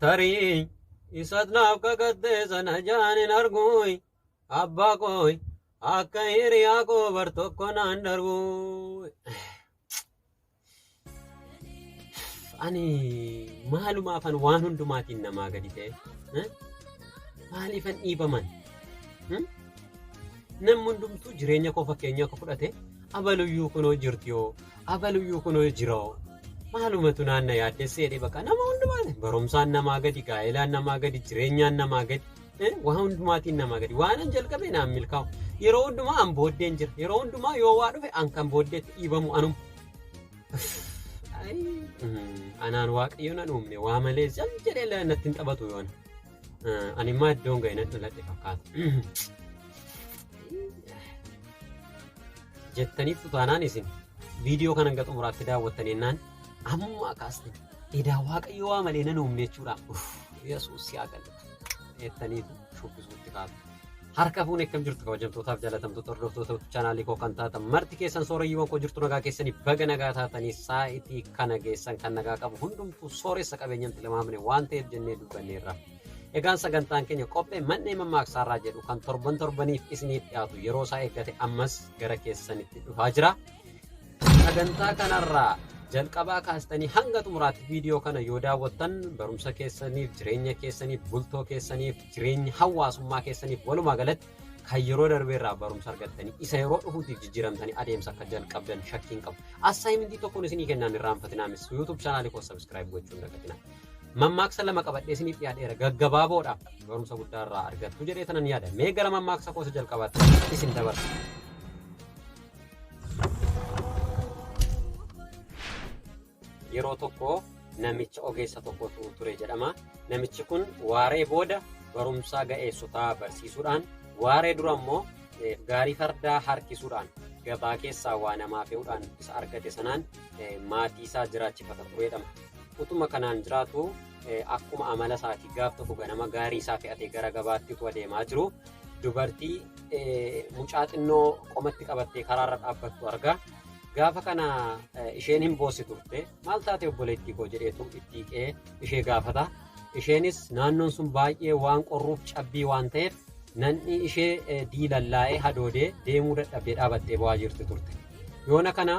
tarii isat naaf kakattee sana jaanin arguuy abbaa kooy akka hiriyaa koo bar tokko naan darbuuy. Ani maalumaafan waan hundumaatiin namaa gadi ta'e maaliifan dhiibaman? Namni hundumtuu jireenya koo fakkeenya akka fudhate abaluyyuu kunoo jirtiyoo abaluyyuu kunoo jiroo maalumatu naanna yaaddessee dhi bakka nama hundumaati. Barumsaan namaa gadi, gaa'ilaan namaa gadi, jireenyaan namaa gadi, waan hundumaatiin namaa gadi. Waanan jalqabee naan milkaa'u yeroo hundumaa an booddeen jira. Yeroo hundumaa yoo waa dhufe an kan booddeetti dhiibamu anuma. Anaan waaqayyo nan uumne waa malee jal jedhee natti hin taphatu yoona. Ani immoo iddoon ga'e nan dhaladhe fakkaata. Jettaniif tutaanaan isin viidiyoo kana hanga xumuraatti daawwattan jennaan amma kaasne edaa waaqayyo waa malee nan uumne jechuudha. Yesuus yaa galatu jettaniif shubbisuutti kaatu. Harka fuun akkam jirtu kabajamtootaaf jaalatamtoota hordoftoota chaanaalii koo kan taatan marti keessan sooreyyiiwwan koo jirtu nagaa keessanii baga nagaa taatanii saa'itii kana geessan kan nagaa qabu hundumtuu sooressa qabeenyatti lamaamne waan ta'eef jennee dubbanneerra. Egaan sagantaan keenya qophee manneen mammaaksaarraa jedhu kan torban torbaniif isiniif dhiyaatu yeroo isaa eeggate ammas gara keessanitti dhufaa jira. Sagantaa kanarraa jalqabaa kaastanii hanga xumuraatti viidiyoo kana yoo daawwattan barumsa keessaniif, jireenya keessaniif, bultoo keessaniif, jireenya hawaasummaa keessaniif walumaa galatti kan yeroo darbeerraa barumsa argattanii isa yeroo dhufuutiif jijjiiramtanii adeemsa akka jalqabdan shakkiin qabu. Assaayimentii tokkoon isinii kennaan irraanfatinaamis YouTube chaanaalii koo subscribe gochuun dagatina. Mammaaksa lama qabadhee isiniif dhiyaateera gaggabaaboodhaaf barumsa guddaarraa argattu jedhee tanan yaada. Mee gara mammaaksa koo jalqabaatti isin dabarsa. Yeroo tokko namicha ogeessa tokkotu ture jedhama. Namichi kun waaree booda barumsa ga'eessotaa barsiisuudhaan, waaree dura immoo gaarii fardaa harkisuudhaan gabaa keessaa waa namaa fe'uudhaan isa argate sanaan maatii isaa jiraachifata turedhama. Utuma kanaan jiraatu akkuma amala isaatii gaaf tokko ganama gaarii isaa fe'atee gara gabaatti adeemaa jiru dubartii mucaa xinnoo qomatti qabattee karaarra dhaabbattu arga. Gaafa kana isheen hin boossi turte maal taate obboleettii koo jedheetu itti hiqee ishee gaafata. Isheenis naannoon sun baay'ee waan qorruuf cabbii waan ta'eef nanni ishee diilallaa'ee hadoodee deemuu dadhabdee dhaabattee bu'aa jirti turte. Yoona kana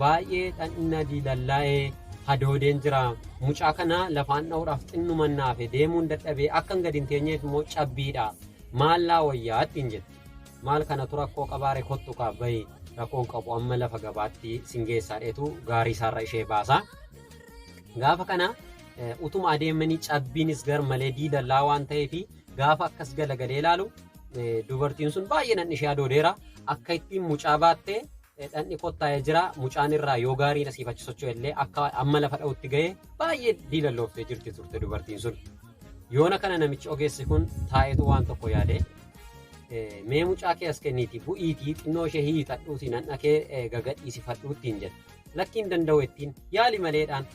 baay'ee dhanna diilallaa'ee hadoodeen jira. Mucaa kana lafaan dha'uudhaaf xinnumannaa fi deemuun dadhabee akka hin gadi hin teenyeef immoo cabbiidha. Maallaa wayyaa ittiin jetti. Maal kanatu rakkoo qabaare kottu kaaf bahii rakkoon qabu amma lafa gabaatti singeessaadheetu gaarii isaarra ishee baasa. Gaafa kana utuma adeemanii cabbiinis gar malee diilallaa waan ta'eef gaafa akkas galagalee ilaalu dubartiin sun baay'ee nanni ishee hadoodeera. Akka ittiin mucaa baattee dhanni kottaa'ee jira. Mucaan irraa yoo gaariin asii fachi socho'e illee akka amma lafa dha'utti ga'ee baay'ee diilallooftee jirti turte dubartiin sun. Yoona kana namichi ogeessi kun taa'eetu waan tokko yaade. Mee mucaa kee as kenniitii bu'iitii xinnoo ishee hiixadhuutii nan dhaqee gagadhiisifadhuuttiin jedhe. Lakkiin danda'u ittiin yaali maleedhaan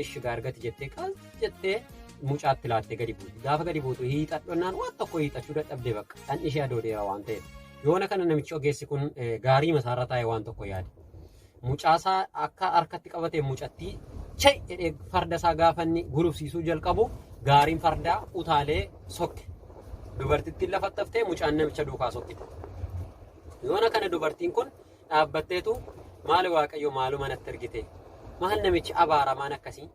ishi gaargati jettee qaal jettee mucaatti laattee gadi buuti. Gaafa gadi buutu hiixadhonnaan waan tokko hiixachuu dadhabdee bakka dhanni ishee hadoodeera waan ta'eef. Yoona kana namichi ogeessi kun gaarii masaarra taa'ee waan tokko yaade. Mucaasaa akka harkatti qabatee mucattii chee jedhee farda isaa gaafa inni gulufsiisuu jalqabu gaariin fardaa utaalee sokke. Dubartittiin lafatti haftee mucaan namicha duukaa sokkite. Yoona kana dubartiin kun dhaabbatteetu maali waaqayyo maaluma natti ergite? Maal namichi abaaramaan akkasii?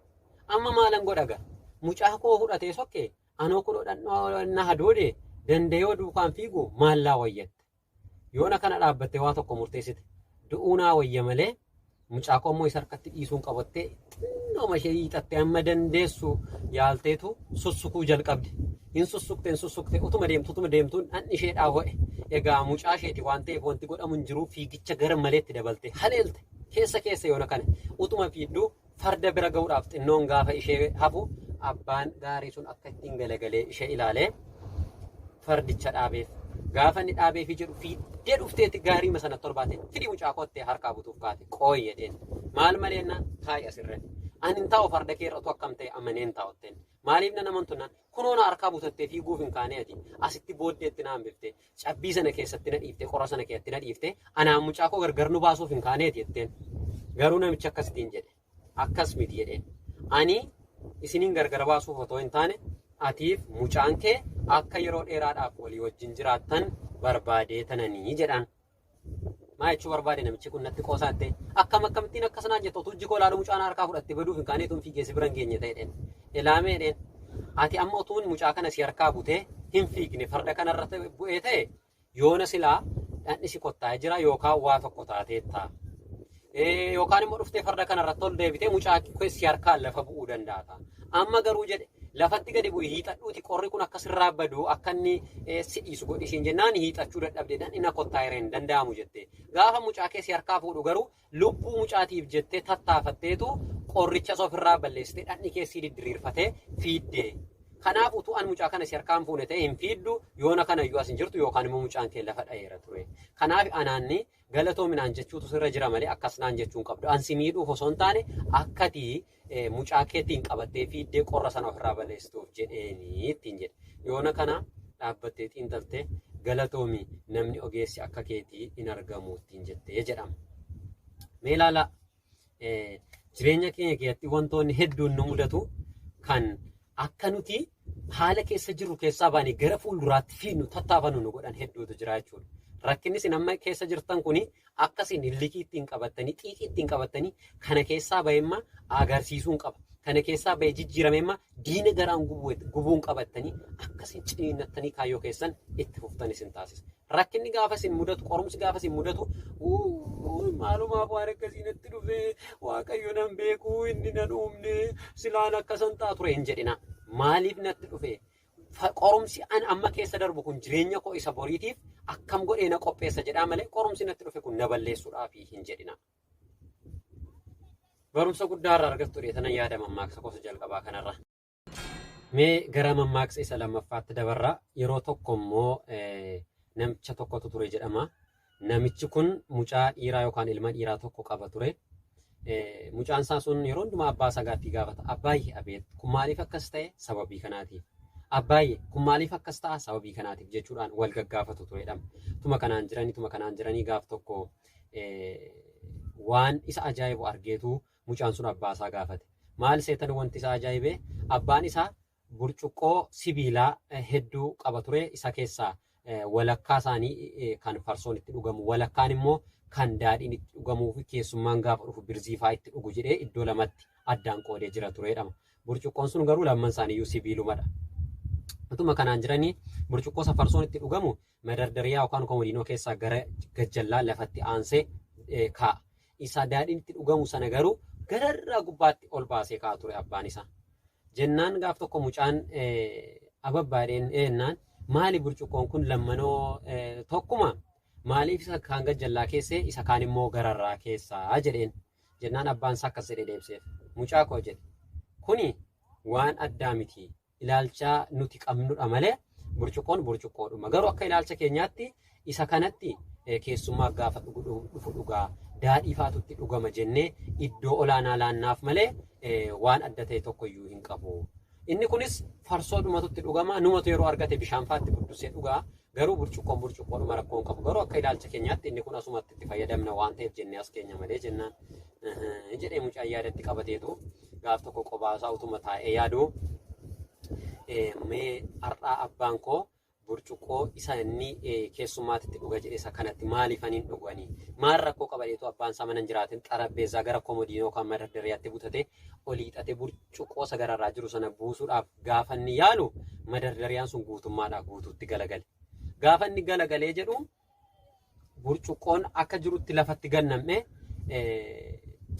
Amma maalan godhaga? Mucaa koo fudhatee sokke anoo kun na hadoode dandayoo duukaan fiigu maallaa wayyatte. Yoona kana dhaabbattee waa tokko murteessite. Du'uu naa wayya malee mucaa koo immoo isa harkatti dhiisuun qabattee xinnoo ishee hiixattee amma dandeessu yaalteetu sussukuu jalqabde. Hin sussukte utuma deemtuun dhanni ishee dhaawwa'e. Egaa mucaa isheeti waan ta'eef wanti godhamu hin jiru fiigicha gara maleetti dabalte haleelte keessa yoona kana utuma fiidduu farda bira ga'uudhaaf xinnoon gaafa ishee hafu abbaan gaarii sun akka ittiin galagalee ishee ilaalee fardicha dhaabeef. Gaafa inni dhaabeefi jedhu fiiddee dhufteetti gaarii masana torbaate fidii mucaa kottee harkaa butuuf kaate qooyi jedheen. Maal maleennaan taa'i asirra. Ani hin taa'u farda kee irratti akkam ta'e amaneen taa'utteen. Maaliif na namantunnaan kunoona harkaa butattee fiiguuf hin kaane ati asitti booddeetti na hambiftee cabbii sana keessatti na dhiiftee qora sana keessatti na dhiiftee anaan mucaa koo gargar nu baasuuf hin kaaneeti jetteen. Garuu namichi akkasitiin jedhe akkas miti jedheen. Ani isiniin gargar baasuuf otoo hin taane atiif mucaan kee akka yeroo dheeraadhaaf walii wajjin jiraattan barbaadee tananii jedhan. Maa jechuu barbaade namichi kun natti qoosaatte akkamittiin akkasanaan jettu otuu hojii koolaa mucaan harkaa fudhatte baduuf hin kaaneetuun fiigeessi bira hin geenye ta'edheen. Ilaameedheen ati amma otuun mucaa kana si harkaa butee hin fiigne farda kanarratti bu'ee ta'e yoona silaa dhandhi si qottaa'ee jira yookaan waa tokko taateetta. Yookaan immoo dhuftee farda kanarratti ol deebitee mucaa si harkaan lafa bu'uu danda'a. Amma garuu jedhe lafatti gadi bu'ii hiixadhuuti qorri kun akkasirraa badu akka inni si dhiisu godhisiin jennaan hiixachuu dadhabdeedhaan inni qottaa'ee hin danda'amu jette. Gaafa mucaa kee si harkaa fuudhu garuu lubbuu mucaatiif jettee tattaafatteetu qoricha ofirraa balleessitee dhandhi keessii didiriirfatee fiiddee. Kanaaf utuu an mucaa kana si harkaan fuune ta'e hin fiiddu yoona kana iyyuu as hin jirtu yookaan immoo mucaan kee lafa dha'eera ture. Kanaaf anaanni galatoominaan jechuutu sirra jira malee akkasnaan jechuun qabdu. Ansi miidhuuf osoo hin taane akkatii mucaa keetiin qabattee fiiddee qorra sana ofirraa balleessituuf jedheeni ittiin jedhe. Yoona kana dhaabbattee xiinxaltee galatoomi namni ogeessi akka keetii hin argamu ittiin jettee jedhama. Mee ilaala jireenya keenya keessatti wantoonni hedduun nu mudatu kan akka nuti haala keessa jirru keessaa baanee gara fuulduraatti fiinnu tattaafannu nu godhan hedduutu jira jechuudha. Rakkinni isin amma keessa jirtan kuni akkasiin hillikii ittiin qabattanii xiiqii ittiin qabattanii kana keessaa bahemma agarsiisuun qaba. Kana keessaa bahee jijjiiramemma diina garaan gubuun qabattanii akkasiin ciniinnattanii kaayyoo keessan itti fuftan isin taasisa. Rakkinni gaafa isin mudatu qorumsi gaafa isin mudatu maalumaaf waan akkasii natti dhufee waaqayyo nan beekuu inni nan uumne silaan akkasan ta'a ture hin jedhina. Maaliif natti dhufee? Qorumsi an amma keessa darbu kun jireenya koo isa boriitiif akkam godhee na qopheessa jedhaa malee qorumsi natti dhufe kun na balleessuudhaaf hin jedhina. Barumsa guddaa irraa argattu dheetanan yaada mammaaksa gosa jalqabaa kanarra. Mee gara mammaaksa isa lammaffaatti dabarra yeroo tokko immoo namicha tokkotu ture jedhama. Namichi kun mucaa dhiiraa yookaan ilma dhiiraa tokko qaba ture. Mucaan isaa sun yeroo hundumaa abbaa isaa gaaffii gaafata. Abbaayyee abeet kun maaliif akkas ta'e sababii kanaatiif. Abbaayyee kun maaliif akkas ta'a sababii kanaatiif jechuudhaan wal gaggaafatu turedha. Tuma kanaan jiranii gaaf tokko waan isa ajaa'ibu argeetu mucaan sun abbaa isaa gaafate. Maal seetan wanti isa ajaa'ibee abbaan isaa burcuqqoo sibiilaa hedduu qaba ture isa keessaa walakkaa isaanii kan farsoon itti dhugamu walakkaan immoo kan daadhiin itti dhugamuu fi keessummaan gaafa dhufu birziifaa itti dhugu jedhee iddoo lamatti addaan qoodee jira turedha. Burcuqqoon sun garuu lamman isaaniiyyuu sibiilumadha. Utuma kanaan jiranii burcuqqoo safarsoon itti dhugamu madardariyaa yookaan komodiinoo keessaa gara gajjallaa lafatti aansee kaa'a. Isa daadhiin itti dhugamu sana garuu gararraa gubbaatti ol baasee kaa'a ture abbaan isaa. Jennaan gaaf tokko mucaan ababbaadheen eenyaan maali burcuqqoon kun lammanoo tokkuma maaliif isa kaan gajjallaa keessee isa kaan immoo gararraa keessaa jedheen. Jennaan abbaan isaa akkas jedhee deebiseef. Mucaa koo jedhe kuni waan addaa miti. Ilaalcha nuti qabnudha malee burcuqqoon burcuqqoodhuma. Garuu akka ilaalcha keenyaatti isa kanatti keessummaa gaafa dhufu dhugaa daadhii faatutti dhugama jennee iddoo olaanaa laannaaf malee waan adda ta'e tokkoyyuu hin qabu. Inni kunis farsoodhumatutti dhugama. Numatu yeroo argate bishaan faatti buddusee dhugaa. Garuu burcuqqoon burcuqqoodhuma rakkoo hin qabu. Garuu akka ilaalcha keenyaatti inni kun asumatti itti fayyadamna waan ta'eef jennee as keenya malee jennaan. Jedhee mucaan yaadatti qabateetu gaaf tokko qophaa utuma taa'ee yaadu. Mee har'aa abbaan koo burcuqqoo isa inni keessummaatitti dhuga jedhe isa kanatti maaliifaniin dhuganii maal rakkoo qabateetu abbaan isaa mana hin jiraatin xarapheezaa gara komodiinoo kan madardariyaatti butate olii hidhatee burcuqqoo isa gararraa jiru sana buusuudhaaf gaafa inni yaalu madardariyaan sun guutummaadhaa guutuutti galagale. Gaafa inni galagalee jedhu burcuqqoon akka jirutti lafatti gannam'ee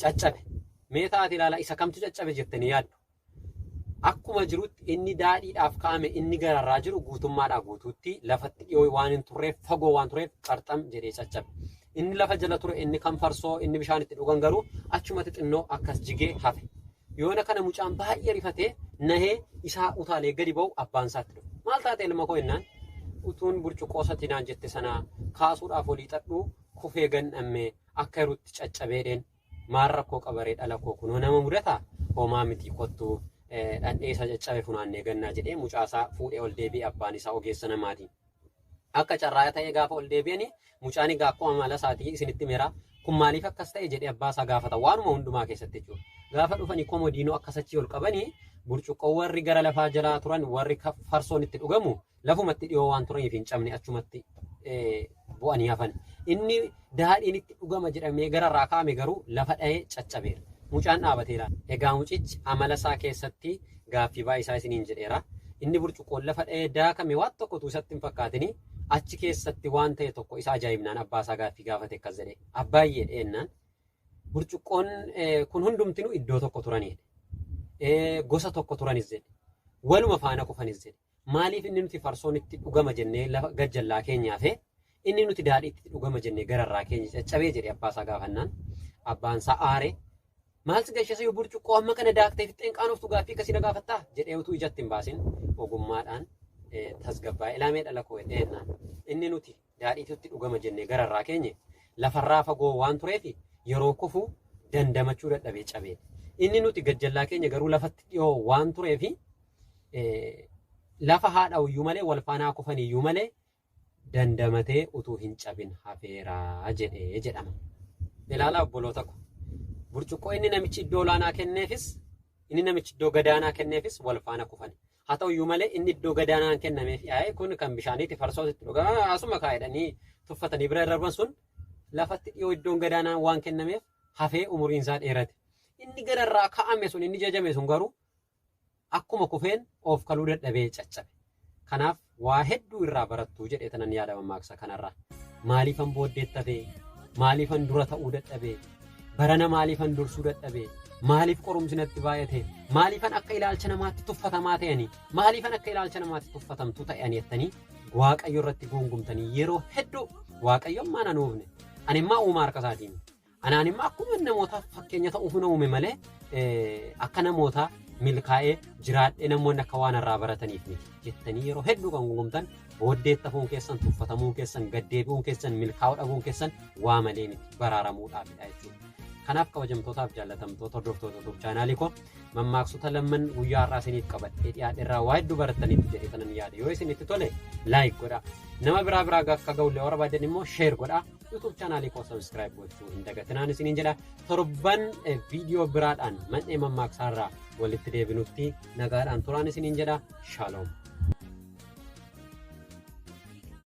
caccabe. Mee taati ilaala isa kamtu caccabe jettanii yaaddu. Akkuma jirutti inni daadhiidhaaf kaa'ame inni gararraa jiru guutummaadhaa guutuutti lafatti dhiyoo waan hin turreef fagoo waan tureef qarxam jedhee caccabe. Inni lafa jala ture inni kan farsoo inni bishaan itti dhugan garuu achumatti xinnoo akkas jigee hafe. Yoona kana mucaan baay'ee rifatee nahee isaa utaalee gadi ba'u abbaan isaatti dhufe. Maal taate ilma koo jennaan utuun burcuqqoo isaatti naan jette sana kaasuudhaaf olii xadhuu kufee gannamee akka jirutti caccabeedheen maal rakkoo qabaree dhala koo kunoo nama mudataa homaa miti kottuu. Dhandhee isa caccabe funaannee gannaa jedhee mucaasaa fuudhee ol deebi'e abbaan isaa ogeessa namaati. Akka carraa ta'ee gaafa ol deebi'anii mucaan egaa akkuma amala isaatii isinitti meera kun maaliif akkas ta'e jedhee abbaa isaa gaafata waanuma hundumaa keessatti jechuudha. Gaafa dhufanii komodiinoo akkas achii ol qabanii burcuqqoo warri gara lafaa jalaa turan warri farsoon itti dhugamu lafumatti dhiyoo waan turaniif hin cabne achumatti bu'anii hafan. Inni daadhiin itti dhugama jedhamee gararraa kaa'ame garuu lafa dha'ee caccabeera. Mucaan dhaabateera. Egaa mucichi amala isaa keessatti gaaffii baay'ee isaa isiniin jedheera. Inni burcuqqoon lafa dha'ee daakame waan tokkotu isatti hin fakkaatini achi keessatti waan ta'e tokko isa ajaa'ibnaan abbaa isaa gaaffii gaafate akkas jedhe. Abbaayyee dheennaan burcuqqoon kun hundumtinu iddoo tokko turanidha. Gosa tokko turanis jedhe. Waluma faana kufanis jedhe. Maaliif inni nuti farsoon itti dhugama jennee lafa gajjallaa keenyaaf inni nuti daadhii itti dhugama jennee gararraa keenya caccabee jedhe abbaa isaa gaafannaan. Abbaan isaa aare maaltu gashasa yoo burcuqqoo amma kana daaktee fixeen qaanoftu gaaffii akkasii na gaafattaa jedhee utuu ijatti hin baasin ogummaadhaan tasgabbaa'ee ilaamee dhala koo dheennaan inni nuti daadhiitti itti dhugama jennee gararraa keenya lafarraa fagoo waan tureef yeroo kufu dandamachuu dadhabee cabee. Inni nuti gajjallaa keenya garuu lafatti dhiyoo waan tureef lafa haadha iyyuu malee wal faanaa kufan iyyuu malee dandamatee utuu hin cabin hafeeraa jedhee jedhama. Ilaalaa obboloota ko. Burcuqqoo inni namichi iddoo olaanaa kenneefis inni namichi iddoo gadaanaa kenneefis wal faana kufan. Haa ta'u iyyuu malee inni iddoo gadaanaan kennameef kun kan bishaaniitti farsoo itti dhugaa asuma kaa'edhanii tuffatanii bira darban sun lafatti dhiyoo iddoon gadaanaan waan kennameef hafee umuriin isaa dheerate. Inni gararraa kaa'ame sun inni jajame sun garuu akkuma kufeen of kaluu dadhabee caccabe. Kanaaf waa hedduu irraa barattuu jedhee tanan yaada mammaaksa kanarraa. Maaliifan booddeetti hafee? Maaliifan dura ta'uu dadhabee? Barana maaliifan dursuu dadhabee? Maaliif qorumsi natti baay'ate? Maaliifan akka ilaalcha namaatti tuffatamaa ta'anii? Maaliifan akka ilaalcha namaatti tuffatamtu ta'anii jettanii Waaqayyo irratti gungumtanii yeroo hedduu Waaqayyoon maan anuufne? Ani immoo uumaa harka isaatiin. Anaan immoo akkuma namoota fakkeenya ta'uuf na uume malee akka namoota milkaa'ee jiraadhee namoonni akka waan irraa barataniif miti jettanii yeroo hedduu kan gungumtan booddeetti hafuun keessan tuffatamuun keessan gaddeebi'uun keessan milkaa'uu dhabuun keessan waa malee miti baraaramuudhaafidha jechuudha. Kanaaf kabajamtootaaf jaallatamtoota hordoftoota YouTube chaanaalii koo mammaaksota lamman guyyaa har'aa isiniif qabadhee dhiyaadheerraa waa hedduu barattaniitti jedhee tanan yaada. Yoo isinitti tole laayik godhaa. Nama biraa akka ga'ullee warra barbaadan immoo sheer godhaa. YouTube chaanaalii koo subscribe gochuu hin dagatinaan isiniin jedha. Torban viidiyoo biraadhaan man'ee mammaaksaarraa walitti deebinutti nagaadhaan turaan isiniin jedha. Shalom.